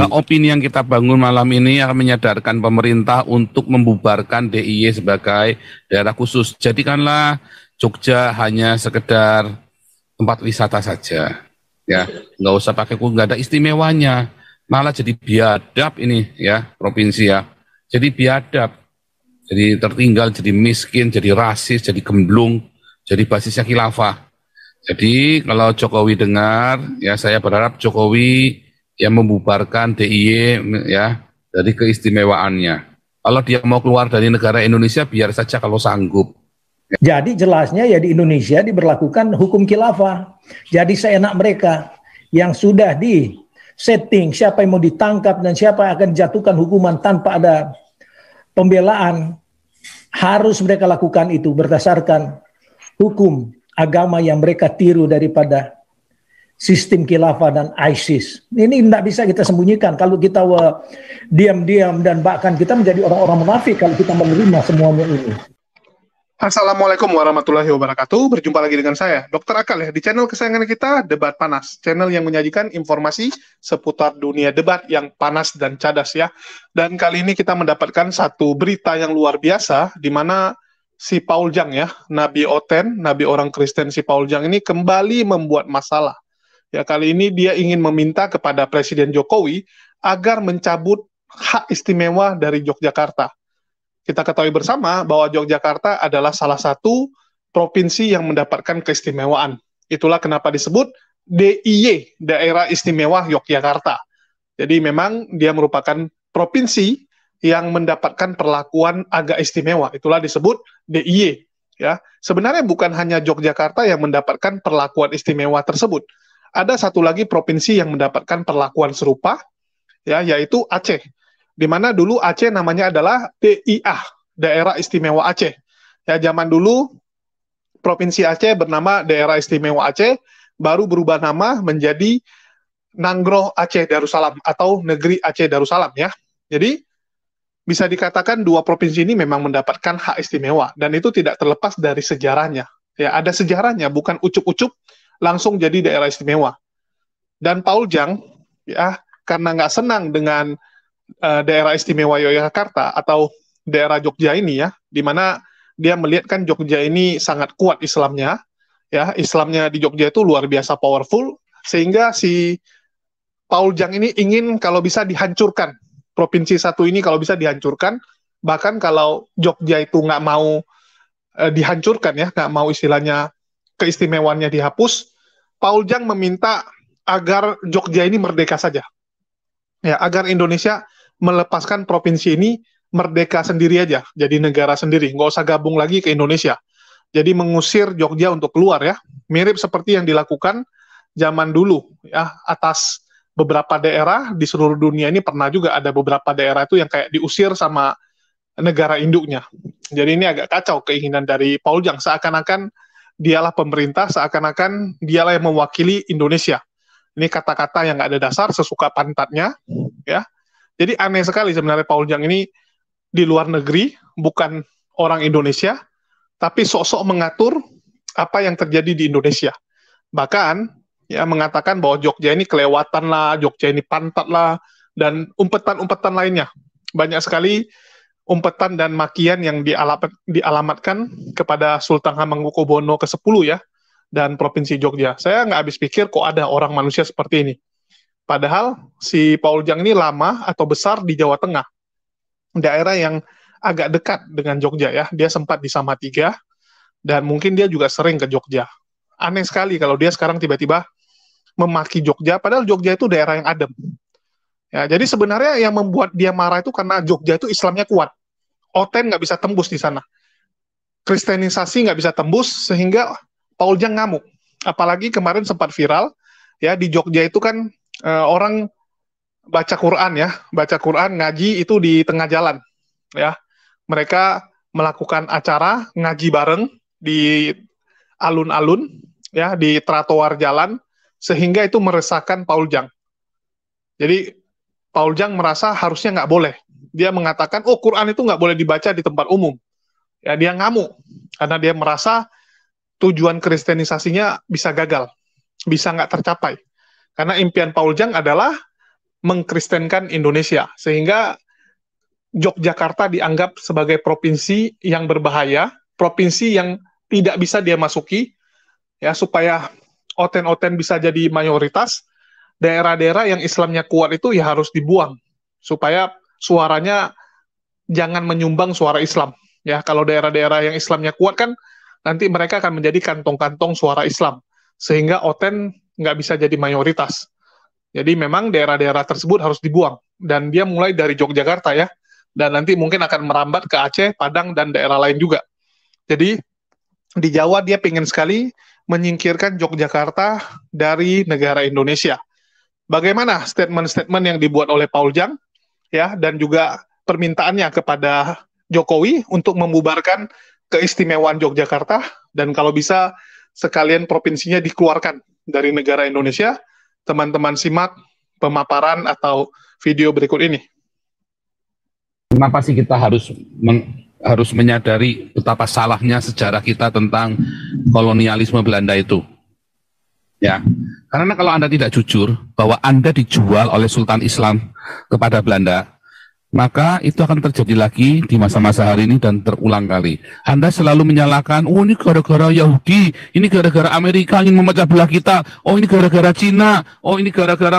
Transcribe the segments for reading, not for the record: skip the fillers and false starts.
Opini yang kita bangun malam ini akan menyadarkan pemerintah untuk membubarkan DIY sebagai daerah khusus. Jadikanlah Jogja hanya sekedar tempat wisata saja. Ya, nggak usah pakai nggak ada istimewanya. Malah jadi biadab ini ya provinsi ya. Jadi biadab, jadi tertinggal, jadi miskin, jadi rasis, jadi gemblung, jadi basisnya khilafah. Jadi kalau Jokowi dengar, ya saya berharap Jokowi yang membubarkan DIY ya dari keistimewaannya. Kalau dia mau keluar dari negara Indonesia biar saja kalau sanggup. Jadi jelasnya ya di Indonesia diberlakukan hukum khilafah. Jadi seenak mereka yang sudah di setting siapa yang mau ditangkap dan siapa yang akan dijatuhkan hukuman tanpa ada pembelaan, harus mereka lakukan itu berdasarkan hukum agama yang mereka tiru daripada sistem khilafah dan ISIS. Ini tidak bisa kita sembunyikan. Kalau kita diam-diam dan bahkan kita menjadi orang-orang munafik kalau kita menerima semuanya ini. Assalamualaikum warahmatullahi wabarakatuh. Berjumpa lagi dengan saya, Dr. Akal ya, di channel kesayangan kita, Debat Panas. Channel yang menyajikan informasi seputar dunia debat yang panas dan cadas ya. Dan kali ini kita mendapatkan satu berita yang luar biasa, di mana si Paul Jang ya, Nabi Oten, Nabi orang Kristen si Paul Jang ini kembali membuat masalah. Ya, kali ini dia ingin meminta kepada Presiden Jokowi agar mencabut hak istimewa dari Yogyakarta. Kita ketahui bersama bahwa Yogyakarta adalah salah satu provinsi yang mendapatkan keistimewaan. Itulah kenapa disebut DIY, Daerah Istimewa Yogyakarta. Jadi memang dia merupakan provinsi yang mendapatkan perlakuan agak istimewa. Itulah disebut DIY. Ya, sebenarnya bukan hanya Yogyakarta yang mendapatkan perlakuan istimewa tersebut. Ada satu lagi provinsi yang mendapatkan perlakuan serupa, ya, yaitu Aceh. Di mana dulu Aceh namanya adalah DIA, Daerah Istimewa Aceh. Ya, zaman dulu Provinsi Aceh bernama Daerah Istimewa Aceh, baru berubah nama menjadi Nanggro Aceh Darussalam atau Negeri Aceh Darussalam ya. Jadi bisa dikatakan dua provinsi ini memang mendapatkan hak istimewa dan itu tidak terlepas dari sejarahnya. Ya, ada sejarahnya, bukan ucup-ucup langsung jadi daerah istimewa. Dan Paul Jang ya, karena nggak senang dengan daerah istimewa Yogyakarta atau daerah Jogja ini ya, di mana dia melihat kan Jogja ini sangat kuat Islamnya, ya Islamnya di Jogja itu luar biasa powerful, sehingga si Paul Jang ini ingin kalau bisa dihancurkan provinsi satu ini, kalau bisa dihancurkan. Bahkan kalau Jogja itu nggak mau dihancurkan ya, nggak mau istilahnya keistimewaannya dihapus, Paul Jang meminta agar Jogja ini merdeka saja, ya agar Indonesia melepaskan provinsi ini merdeka sendiri aja, jadi negara sendiri, nggak usah gabung lagi ke Indonesia. Jadi mengusir Jogja untuk keluar ya, mirip seperti yang dilakukan zaman dulu ya, atas beberapa daerah di seluruh dunia ini pernah juga ada beberapa daerah itu yang kayak diusir sama negara induknya. Jadi ini agak kacau keinginan dari Paul Jang, seakan-akan dialah pemerintah, seakan-akan dialah yang mewakili Indonesia. Ini kata-kata yang nggak ada dasar, sesuka pantatnya ya. Jadi aneh sekali sebenarnya Paul Jang ini di luar negeri, bukan orang Indonesia, tapi sok-sok mengatur apa yang terjadi di Indonesia. Bahkan ya mengatakan bahwa Jogja ini kelewatan lah, Jogja ini pantat lah, dan umpetan-umpetan lainnya. Banyak sekali umpetan dan makian yang dialamatkan kepada Sultan Hamengkubuwono ke-10 ya, dan Provinsi Jogja. Saya nggak habis pikir kok ada orang manusia seperti ini. Padahal si Paul Jang ini lama atau besar di Jawa Tengah, daerah yang agak dekat dengan Jogja ya. Dia sempat di Salatiga dan mungkin dia juga sering ke Jogja. Aneh sekali kalau dia sekarang tiba-tiba memaki Jogja, padahal Jogja itu daerah yang adem. Ya, jadi sebenarnya yang membuat dia marah itu karena Jogja itu Islamnya kuat. Oten nggak bisa tembus di sana. Kristenisasi nggak bisa tembus, sehingga Paul Jang ngamuk. Apalagi kemarin sempat viral, ya di Jogja itu kan orang baca Quran ya, baca Quran, ngaji itu di tengah jalan. Ya, mereka melakukan acara ngaji bareng di alun-alun, ya di trotoar jalan, sehingga itu meresahkan Paul Jang. Jadi Paul Jang merasa harusnya nggak boleh. Dia mengatakan, oh Quran itu nggak boleh dibaca di tempat umum. Ya dia ngamuk karena dia merasa tujuan kristenisasinya bisa gagal, bisa nggak tercapai. Karena impian Paul Jang adalah mengkristenkan Indonesia, sehingga Yogyakarta dianggap sebagai provinsi yang berbahaya, provinsi yang tidak bisa dia masuki, ya, supaya oten-oten bisa jadi mayoritas. Daerah-daerah yang Islamnya kuat itu ya harus dibuang, supaya suaranya jangan menyumbang suara Islam. Ya, kalau daerah-daerah yang Islamnya kuat kan, nanti mereka akan menjadi kantong-kantong suara Islam, sehingga oten nggak bisa jadi mayoritas. Jadi memang daerah-daerah tersebut harus dibuang, dan dia mulai dari Yogyakarta ya, dan nanti mungkin akan merambat ke Aceh, Padang, dan daerah lain juga. Jadi di Jawa dia pengen sekali menyingkirkan Yogyakarta dari negara Indonesia. Bagaimana statement-statement yang dibuat oleh Paul Jang, ya, dan juga permintaannya kepada Jokowi untuk membubarkan keistimewaan Yogyakarta, dan kalau bisa sekalian provinsinya dikeluarkan dari negara Indonesia. Teman-teman simak pemaparan atau video berikut ini. Kenapa sih kita harus menyadari betapa salahnya sejarah kita tentang kolonialisme Belanda itu? Ya, karena kalau Anda tidak jujur bahwa Anda dijual oleh Sultan Islam kepada Belanda, maka itu akan terjadi lagi di masa-masa hari ini dan terulang kali. Anda selalu menyalahkan, oh ini gara-gara Yahudi, ini gara-gara Amerika ingin memecah belah kita, oh ini gara-gara Cina, oh ini gara-gara.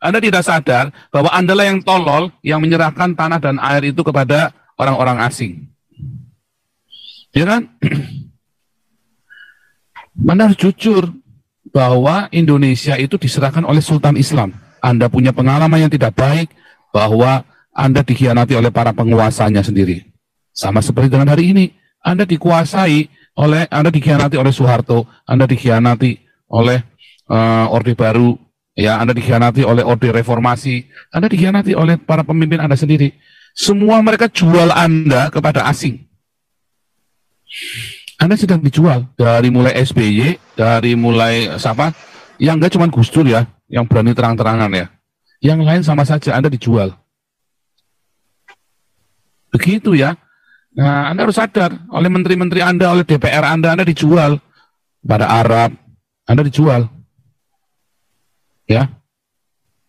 Anda tidak sadar bahwa Anda lah yang tolol yang menyerahkan tanah dan air itu kepada orang-orang asing. Ya kan? Anda harus jujur bahwa Indonesia itu diserahkan oleh Sultan Islam. Anda punya pengalaman yang tidak baik, bahwa Anda dikhianati oleh para penguasanya sendiri. Sama seperti dengan hari ini, Anda dikhianati oleh Soeharto, Anda dikhianati oleh Orde Baru, ya, Anda dikhianati oleh Orde Reformasi, Anda dikhianati oleh para pemimpin Anda sendiri. Semua mereka jual Anda kepada asing. Anda sedang dijual dari mulai SBY, dari mulai siapa? Yang enggak cuma Gus Dur ya, yang berani terang-terangan ya. Yang lain sama saja Anda dijual. Begitu ya. Nah, Anda harus sadar, oleh menteri-menteri Anda, oleh DPR Anda dijual. Pada Arab, Anda dijual. Ya.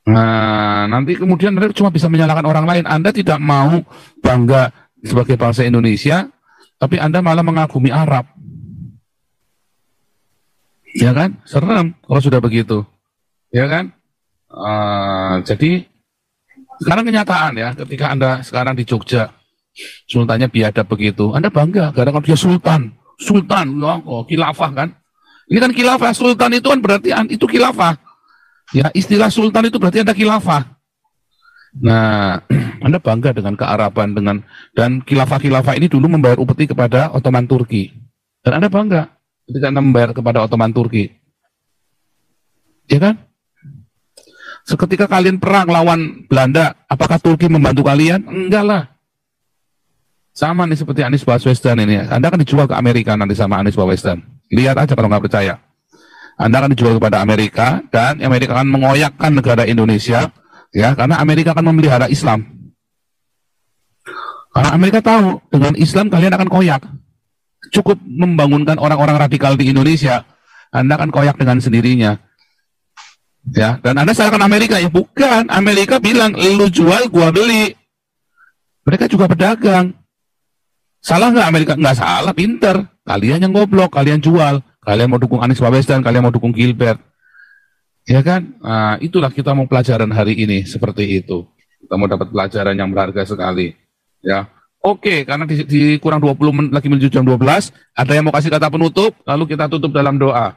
Nah, nanti kemudian Anda cuma bisa menyalahkan orang lain. Anda tidak mau bangga sebagai bangsa Indonesia, tapi Anda malah mengagumi Arab. Ya kan? Serem kalau sudah begitu. Ya kan? Jadi sekarang kenyataan ya, ketika Anda sekarang di Jogja, sultannya biadab begitu, Anda bangga karena dia sultan, khilafah kan? Ini kan khilafah, sultan itu kan berarti itu khilafah. Ya, istilah sultan itu berarti Anda khilafah. Nah, Anda bangga dengan kearaban dan khilafah ini dulu membayar upeti kepada Ottoman Turki. Dan Anda bangga ketika Anda membayar kepada Ottoman Turki. Ya kan? Seketika kalian perang lawan Belanda, apakah Turki membantu kalian? Enggak lah. Sama nih seperti Anies Baswedan ini. Anda akan dijual ke Amerika nanti sama Anies Baswedan. Lihat aja kalau nggak percaya. Anda akan dijual kepada Amerika, dan Amerika akan mengoyakkan negara Indonesia, ya, karena Amerika akan memelihara Islam. Karena Amerika tahu, dengan Islam kalian akan koyak. Cukup membangunkan orang-orang radikal di Indonesia, Anda akan koyak dengan sendirinya. Ya, dan Anda salahkan Amerika, ya bukan. Amerika bilang, lu jual, gua beli. Mereka juga pedagang. Salah nggak Amerika? Nggak salah, pinter. Kalian yang goblok, kalian jual. Kalian mau dukung Anies Baswedan, kalian mau dukung Gilbert. Ya kan? Nah, itulah kita mau pelajaran hari ini, seperti itu. Kita mau dapat pelajaran yang berharga sekali. Ya. Oke, karena di kurang 20 menit lagi menuju jam 12, ada yang mau kasih kata penutup, lalu kita tutup dalam doa.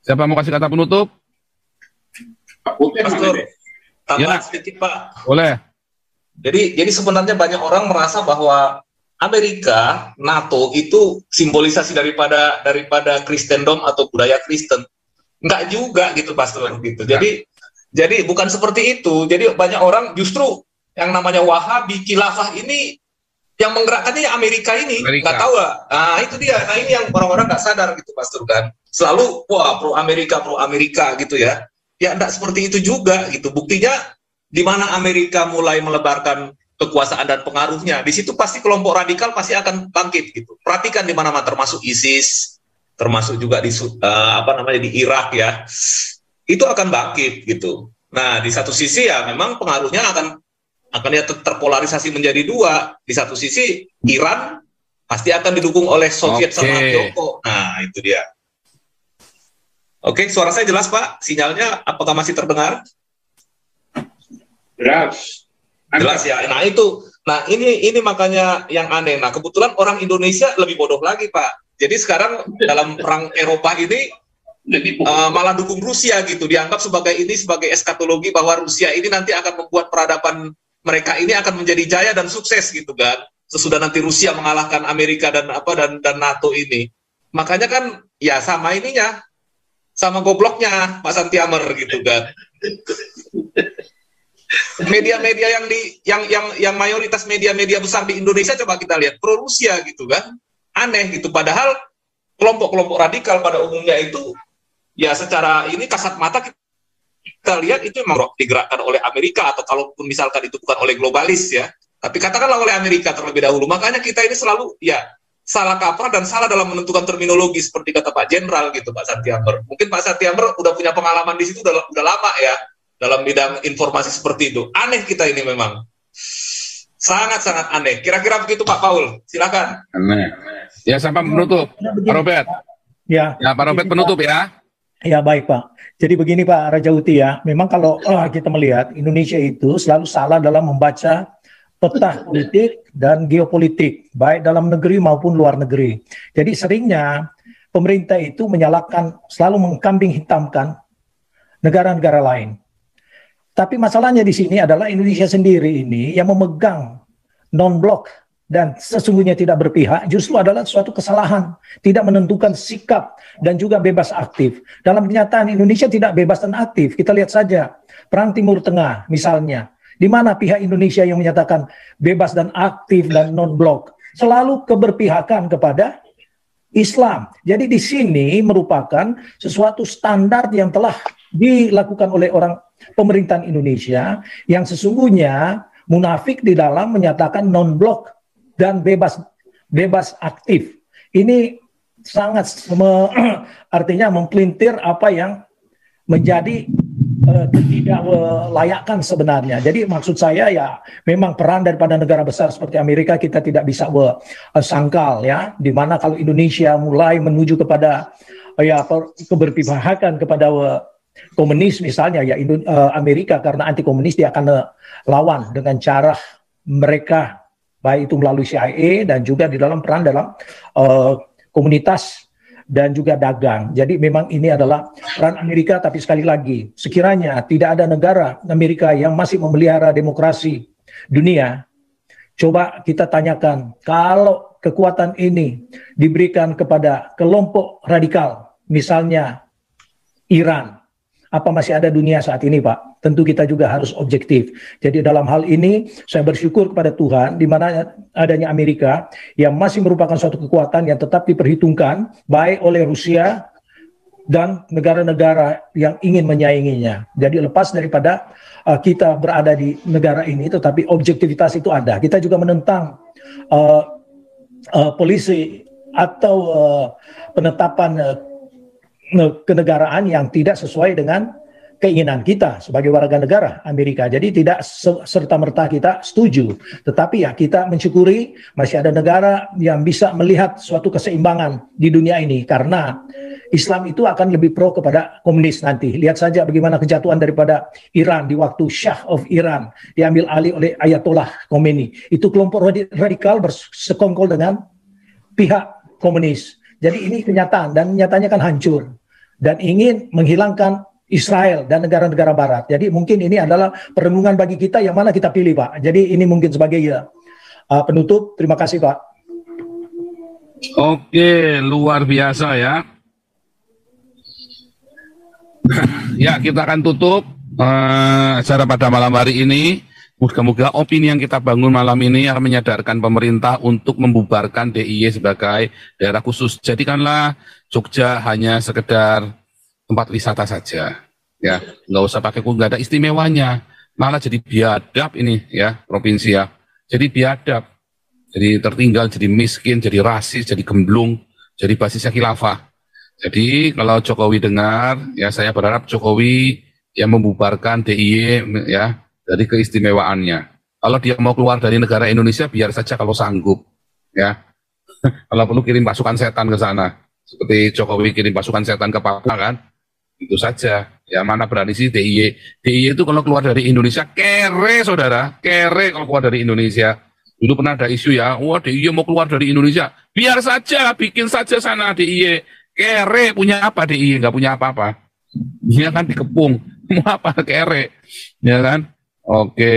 Siapa mau kasih kata penutup? Pastor, Ya. sedikit Pak. Boleh. Jadi sebenarnya banyak orang merasa bahwa Amerika, NATO itu simbolisasi daripada Kristendom atau budaya Kristen. Enggak juga gitu Pastor gitu. Jadi bukan seperti itu. Jadi banyak orang justru yang namanya Wahabi, Khilafah ini yang menggerakkannya Amerika ini. Nggak tahu lah. Nah itu dia. Nah ini yang orang-orang nggak sadar gitu Pastor kan. Selalu wah pro Amerika gitu ya. Ya enggak seperti itu juga gitu. Buktinya di mana Amerika mulai melebarkan kekuasaan dan pengaruhnya, di situ pasti kelompok radikal pasti akan bangkit gitu. Perhatikan di mana-mana, termasuk ISIS, termasuk juga di di Irak ya, itu akan bangkit gitu. Nah, di satu sisi ya memang pengaruhnya akan ya terpolarisasi menjadi dua. Di satu sisi Iran pasti akan didukung oleh Soviet sama Tiongkok. Nah, itu dia. Oke, suara saya jelas, Pak? Sinyalnya apakah masih terdengar? Jelas. Jelas ya. Nah, itu. Nah, ini makanya yang aneh. Nah, kebetulan orang Indonesia lebih bodoh lagi, Pak. Jadi sekarang dalam perang Eropa ini malah dukung Rusia gitu. Dianggap sebagai eskatologi bahwa Rusia ini nanti akan membuat peradaban mereka ini akan menjadi jaya dan sukses gitu kan. Sesudah nanti Rusia mengalahkan Amerika dan NATO ini. Makanya kan ya sama ininya. Sama gobloknya Pak Santiamer gitu kan. Media-media yang mayoritas media-media besar di Indonesia coba kita lihat pro Rusia gitu kan. Aneh gitu, padahal kelompok-kelompok radikal pada umumnya itu ya secara ini kasat mata kita lihat itu memang digerakkan oleh Amerika, atau kalaupun misalkan itu bukan oleh globalis ya, tapi katakanlah oleh Amerika terlebih dahulu. Makanya kita ini selalu ya salah kaprah dan salah dalam menentukan terminologi seperti kata Pak Jenderal gitu, Pak Santiamer. Mungkin Pak Santiamer udah punya pengalaman di situ udah lama ya dalam bidang informasi seperti itu. Aneh kita ini memang. Sangat-sangat aneh. Kira-kira begitu Pak Paul. Silakan. Aneh. Ya, sampai penutup. Pak Robert. Ya, Pak Robert penutup ya. Ya, baik Pak. Jadi begini Pak Rajauti ya, memang kalau kita melihat Indonesia itu selalu salah dalam membaca peta politik dan geopolitik, baik dalam negeri maupun luar negeri. Jadi seringnya pemerintah itu menyalahkan, selalu mengkambing hitamkan negara-negara lain. Tapi masalahnya di sini adalah Indonesia sendiri ini yang memegang non-blok dan sesungguhnya tidak berpihak justru adalah suatu kesalahan. Tidak menentukan sikap dan juga bebas aktif. Dalam kenyataan Indonesia tidak bebas dan aktif. Kita lihat saja Perang Timur Tengah misalnya. Di mana pihak Indonesia yang menyatakan bebas dan aktif dan non-blok. Selalu keberpihakan kepada Islam. Jadi di sini merupakan sesuatu standar yang telah dilakukan oleh pemerintahan Indonesia yang sesungguhnya munafik di dalam menyatakan non-blok dan bebas aktif. Ini sangat artinya mempelintir apa yang menjadi ketidaklayakkan sebenarnya. Jadi maksud saya ya memang peran daripada negara besar seperti Amerika kita tidak bisa sangkal ya, di mana kalau Indonesia mulai menuju kepada keberpihakan kepada komunis misalnya ya, Amerika karena anti komunis dia akan lawan dengan cara mereka, baik itu melalui CIA dan juga di dalam peran dalam komunitas dan juga dagang. Jadi memang ini adalah peran Amerika, tapi sekali lagi sekiranya tidak ada negara Amerika yang masih memelihara demokrasi dunia, coba kita tanyakan kalau kekuatan ini diberikan kepada kelompok radikal misalnya Iran, apa masih ada dunia saat ini, Pak? Tentu kita juga harus objektif. Jadi dalam hal ini saya bersyukur kepada Tuhan di mana adanya Amerika yang masih merupakan suatu kekuatan yang tetap diperhitungkan baik oleh Rusia dan negara-negara yang ingin menyainginya. Jadi lepas daripada kita berada di negara ini, tetapi objektivitas itu ada. Kita juga menentang polisi atau penetapan kenegaraan yang tidak sesuai dengan keinginan kita sebagai warga negara Amerika. Jadi tidak serta-merta kita setuju. Tetapi ya kita mensyukuri masih ada negara yang bisa melihat suatu keseimbangan di dunia ini. Karena Islam itu akan lebih pro kepada komunis nanti. Lihat saja bagaimana kejatuhan daripada Iran di waktu Shah of Iran diambil alih oleh Ayatollah Khomeini. Itu kelompok radikal bersekongkol dengan pihak komunis. Jadi ini kenyataan dan nyatanya kan hancur dan ingin menghilangkan Israel dan negara-negara Barat. Jadi mungkin ini adalah perenungan bagi kita yang mana kita pilih, Pak. Jadi ini mungkin sebagai penutup. Terima kasih, Pak. Oke, luar biasa ya. Ya, kita akan tutup acara pada malam hari ini. Moga-moga opini yang kita bangun malam ini akan menyadarkan pemerintah untuk membubarkan DIY sebagai daerah khusus. Jadikanlah Jogja hanya sekedar tempat wisata saja, ya, nggak usah pakai nggak ada istimewanya, malah jadi biadab ini ya provinsi ya, jadi biadab, jadi tertinggal, jadi miskin, jadi rasis, jadi gemblung, jadi basisnya khilafah. Jadi kalau Jokowi dengar, ya saya berharap Jokowi yang membubarkan DIY ya dari keistimewaannya. Kalau dia mau keluar dari negara Indonesia, biar saja kalau sanggup, ya. Kalau perlu kirim pasukan setan ke sana, seperti Jokowi kirim pasukan setan ke Papua kan, itu saja. Ya mana berani sih DIY. DIY itu kalau keluar dari Indonesia kere, saudara, kere kalau keluar dari Indonesia. Dulu pernah ada isu ya, wah DIY mau keluar dari Indonesia, biar saja, bikin saja sana DIY. Kere punya apa DIY? Nggak punya apa-apa. Dia kan dikepung, mau apa kere, ya kan? Oke.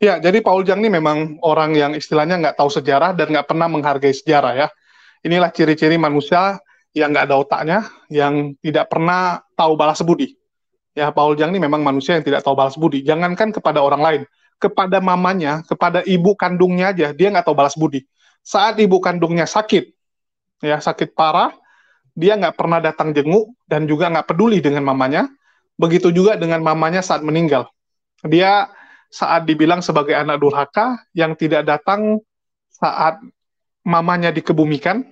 Ya, jadi Paul Jang ini memang orang yang istilahnya nggak tahu sejarah dan nggak pernah menghargai sejarah ya. Inilah ciri-ciri manusia yang nggak ada otaknya, yang tidak pernah tahu balas budi. Ya, Paul Jang ini memang manusia yang tidak tahu balas budi. Jangankan kepada orang lain, kepada mamanya, kepada ibu kandungnya aja, dia nggak tahu balas budi. Saat ibu kandungnya sakit, ya sakit parah, dia nggak pernah datang jenguk dan juga nggak peduli dengan mamanya. Begitu juga dengan mamanya saat meninggal. Dia saat dibilang sebagai anak durhaka yang tidak datang saat mamanya dikebumikan,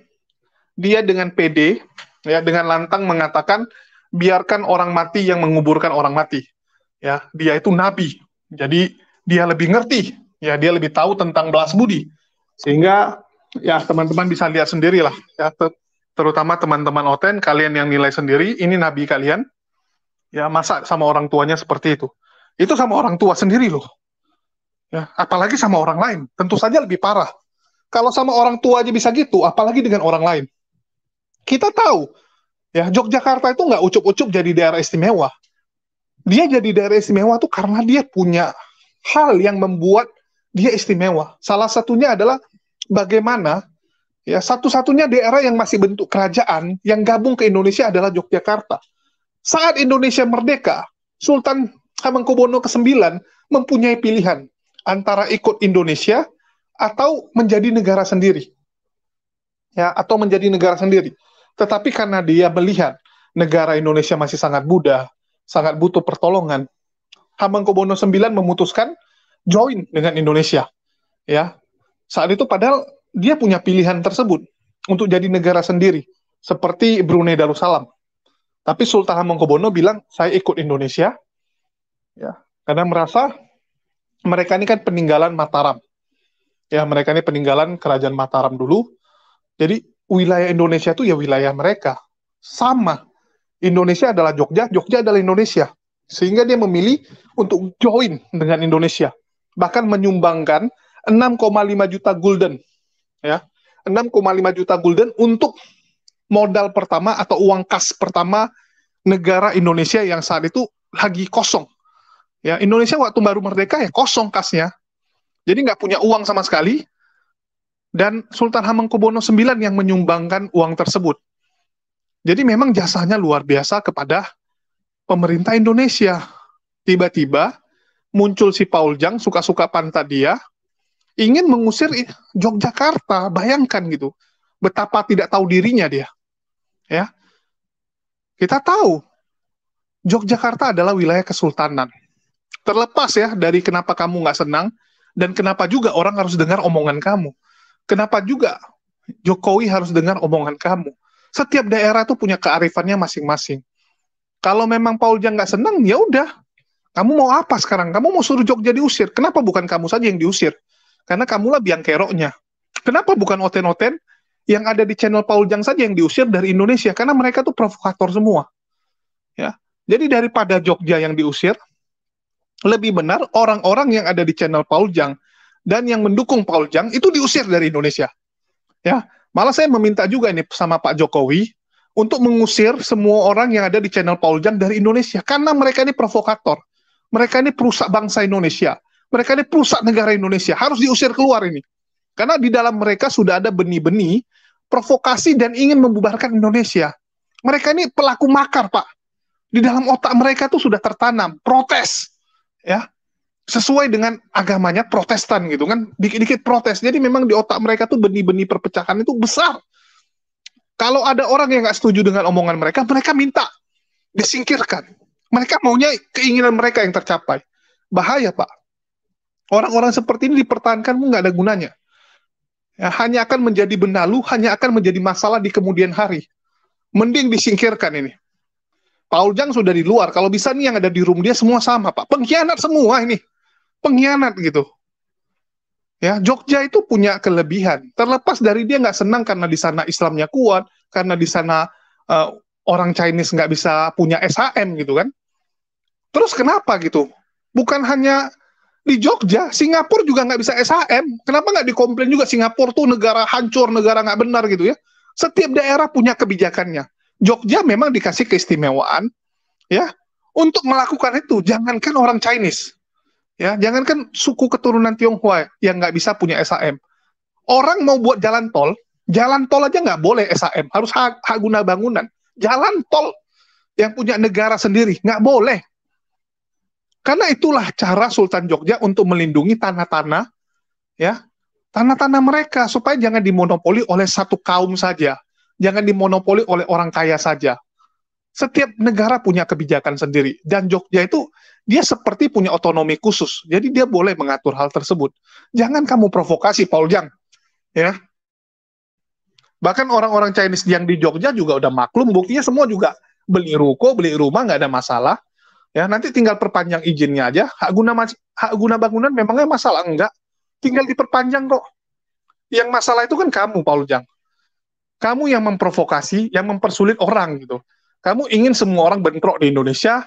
dia dengan pede, ya dengan lantang mengatakan, biarkan orang mati yang menguburkan orang mati. Ya, dia itu nabi. Jadi dia lebih ngerti, ya dia lebih tahu tentang balas budi. Sehingga ya teman-teman bisa lihat sendirilah, ya terutama teman-teman Oten, kalian yang nilai sendiri, ini nabi kalian. Ya masa sama orang tuanya seperti itu. Itu sama orang tua sendiri loh. Ya, apalagi sama orang lain. Tentu saja lebih parah. Kalau sama orang tua aja bisa gitu, apalagi dengan orang lain. Kita tahu, ya Yogyakarta itu nggak ucup-ucup jadi daerah istimewa. Dia jadi daerah istimewa tuh karena dia punya hal yang membuat dia istimewa. Salah satunya adalah bagaimana ya satu-satunya daerah yang masih bentuk kerajaan yang gabung ke Indonesia adalah Yogyakarta. Saat Indonesia merdeka, Sultan Hamengkubuwono ke-9 mempunyai pilihan antara ikut Indonesia atau menjadi negara sendiri. Ya, atau menjadi negara sendiri. Tetapi karena dia melihat negara Indonesia masih sangat muda, sangat butuh pertolongan, Hamengkubuwono IX memutuskan join dengan Indonesia. Ya. Saat itu padahal dia punya pilihan tersebut untuk jadi negara sendiri, seperti Brunei Darussalam. Tapi Sultan Hamengkubuwono bilang, saya ikut Indonesia, ya, karena merasa mereka ini kan peninggalan Mataram. Ya, mereka ini peninggalan kerajaan Mataram dulu. Jadi wilayah Indonesia itu ya wilayah mereka. Sama. Indonesia adalah Jogja, Jogja adalah Indonesia. Sehingga dia memilih untuk join dengan Indonesia. Bahkan menyumbangkan 6,5 juta gulden. Ya, 6,5 juta gulden untuk modal pertama atau uang kas pertama negara Indonesia yang saat itu lagi kosong. Ya, Indonesia waktu baru merdeka ya kosong kasnya. Jadi nggak punya uang sama sekali. Dan Sultan Hamengkubuwono IX yang menyumbangkan uang tersebut. Jadi memang jasanya luar biasa kepada pemerintah Indonesia. Tiba-tiba muncul si Paul Jang, suka-suka pantat dia, ingin mengusir Yogyakarta. Bayangkan gitu. Betapa tidak tahu dirinya dia. Ya, kita tahu Yogyakarta adalah wilayah kesultanan. Terlepas ya dari kenapa kamu nggak senang dan kenapa juga orang harus dengar omongan kamu. Kenapa juga Jokowi harus dengar omongan kamu. Setiap daerah tuh punya kearifannya masing-masing. Kalau memang Paul Jang nggak senang, ya udah. Kamu mau apa sekarang? Kamu mau suruh Jogja diusir? Kenapa bukan kamu saja yang diusir? Karena kamulah biang keroknya. Kenapa bukan Oten-Oten yang ada di channel Paul Jang saja yang diusir dari Indonesia? Karena mereka tuh provokator semua. Ya. Jadi daripada Jogja yang diusir, lebih benar orang-orang yang ada di channel Paul Jang dan yang mendukung Paul Jang itu diusir dari Indonesia. Ya, malah saya meminta juga ini sama Pak Jokowi untuk mengusir semua orang yang ada di channel Paul Jang dari Indonesia karena mereka ini provokator. Mereka ini perusak bangsa Indonesia. Mereka ini perusak negara Indonesia. Harus diusir keluar ini. Karena di dalam mereka sudah ada benih-benih provokasi dan ingin membubarkan Indonesia. Mereka ini pelaku makar, Pak. Di dalam otak mereka itu sudah tertanam protes. Ya, sesuai dengan agamanya Protestan gitu kan, dikit-dikit protes. Jadi memang di otak mereka tuh benih-benih perpecahan itu besar. Kalau ada orang yang nggak setuju dengan omongan mereka, mereka minta disingkirkan. Mereka maunya keinginan mereka yang tercapai. Bahaya, Pak. Orang-orang seperti ini dipertahankan pun nggak ada gunanya. Ya, hanya akan menjadi benalu, hanya akan menjadi masalah di kemudian hari. Mending disingkirkan ini. Paul Jang sudah di luar. Kalau bisa nih yang ada di room dia semua sama, Pak. Pengkhianat semua ini. Pengkhianat gitu. Ya, Jogja itu punya kelebihan. Terlepas dari dia nggak senang karena di sana Islamnya kuat, karena di sana orang Chinese nggak bisa punya SHM gitu kan. Terus kenapa gitu? Bukan hanya di Jogja, Singapura juga nggak bisa SHM. Kenapa nggak dikomplain juga Singapura tuh negara hancur, negara nggak benar gitu ya? Setiap daerah punya kebijakannya. Jogja memang dikasih keistimewaan ya untuk melakukan itu. Jangankan orang Chinese. Ya, jangankan suku keturunan Tionghoa yang nggak bisa punya SHM. Orang mau buat jalan tol aja nggak boleh SHM, harus hak guna bangunan. Jalan tol yang punya negara sendiri nggak boleh. Karena itulah cara Sultan Jogja untuk melindungi tanah-tanah, ya, tanah-tanah mereka supaya jangan dimonopoli oleh satu kaum saja, jangan dimonopoli oleh orang kaya saja. Setiap negara punya kebijakan sendiri, dan Jogja itu dia seperti punya otonomi khusus, jadi dia boleh mengatur hal tersebut. Jangan kamu provokasi, Paul Jang, ya. Bahkan orang-orang Chinese yang di Jogja juga udah maklum, buktinya semua juga beli ruko, beli rumah, nggak ada masalah. Ya, nanti tinggal perpanjang izinnya aja. Hak guna bangunan memangnya masalah enggak? Tinggal diperpanjang kok. Yang masalah itu kan kamu, Paul Jang. Kamu yang memprovokasi, yang mempersulit orang gitu. Kamu ingin semua orang bentrok di Indonesia,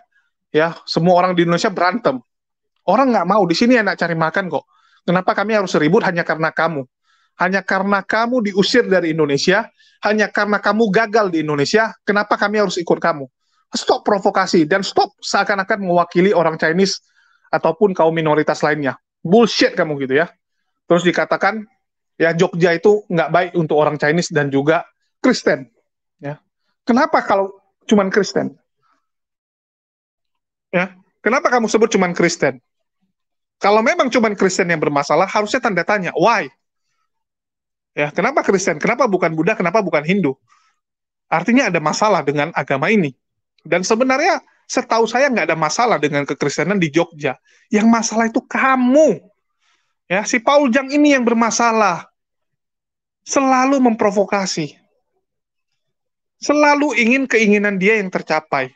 ya, semua orang di Indonesia berantem. Orang nggak mau, di sini enak cari makan kok. Kenapa kami harus ribut hanya karena kamu? Hanya karena kamu diusir dari Indonesia, hanya karena kamu gagal di Indonesia, kenapa kami harus ikut kamu? Stop provokasi, dan stop seakan-akan mewakili orang Chinese ataupun kaum minoritas lainnya. Bullshit kamu gitu ya. Terus dikatakan, ya Jogja itu nggak baik untuk orang Chinese dan juga Kristen. Ya. Kenapa kalau cuman Kristen? Ya, kenapa kamu sebut cuman Kristen? Kalau memang cuman Kristen yang bermasalah, harusnya tanda tanya, why? Ya, kenapa Kristen? Kenapa bukan Buddha? Kenapa bukan Hindu? Artinya ada masalah dengan agama ini. Dan sebenarnya setahu saya nggak ada masalah dengan kekristenan di Jogja. Yang masalah itu kamu. Ya, si Paul Jang ini yang bermasalah. Selalu memprovokasi. Selalu ingin keinginan dia yang tercapai.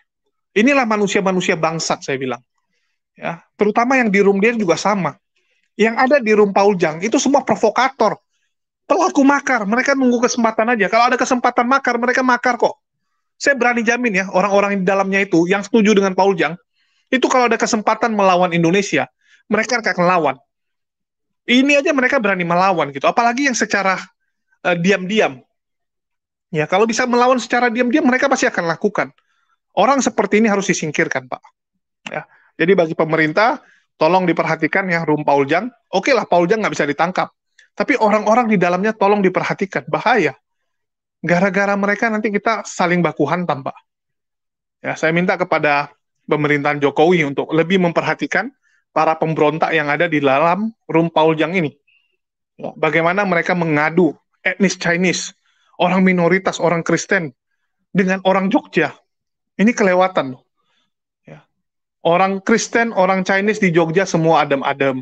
Inilah manusia-manusia bangsat, saya bilang. Ya, terutama yang di room dia juga sama. Yang ada di room Paul Jang itu semua provokator. Pelaku makar, mereka nunggu kesempatan aja. Kalau ada kesempatan makar, mereka makar kok. Saya berani jamin ya, orang-orang di dalamnya itu, yang setuju dengan Paul Jang, itu kalau ada kesempatan melawan Indonesia, mereka akan melawan. Ini aja mereka berani melawan gitu. Apalagi yang secara diam-diam. Ya, kalau bisa melawan secara diam-diam, mereka pasti akan lakukan. Orang seperti ini harus disingkirkan, Pak. Ya. Jadi bagi pemerintah, tolong diperhatikan ya room Paul Jang. Oke lah, Paul Jang nggak bisa ditangkap. Tapi orang-orang di dalamnya tolong diperhatikan. Bahaya. Gara-gara mereka nanti kita saling baku hantam, Pak. Ya, saya minta kepada pemerintahan Jokowi untuk lebih memperhatikan para pemberontak yang ada di dalam room Paul Jang ini. Ya, bagaimana mereka mengadu etnis Chinese, orang minoritas, orang Kristen, dengan orang Jogja. Ini kelewatan. Ya. Orang Kristen, orang Chinese di Jogja semua adem-adem.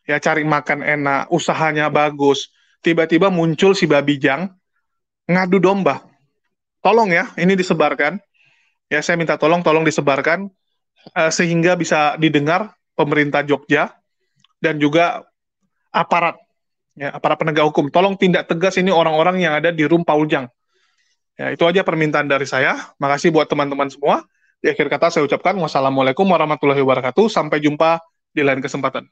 Ya, cari makan enak, usahanya bagus. Tiba-tiba muncul si babi Jang, ngadu domba. Tolong ya, ini disebarkan. Ya, saya minta tolong disebarkan sehingga bisa didengar pemerintah Jogja dan juga aparat, ya, aparat penegak hukum. Tolong tindak tegas ini orang-orang yang ada di room Paul Jang. Ya, itu aja permintaan dari saya. Makasih buat teman-teman semua. Di akhir kata saya ucapkan wassalamualaikum warahmatullahi wabarakatuh. Sampai jumpa di lain kesempatan.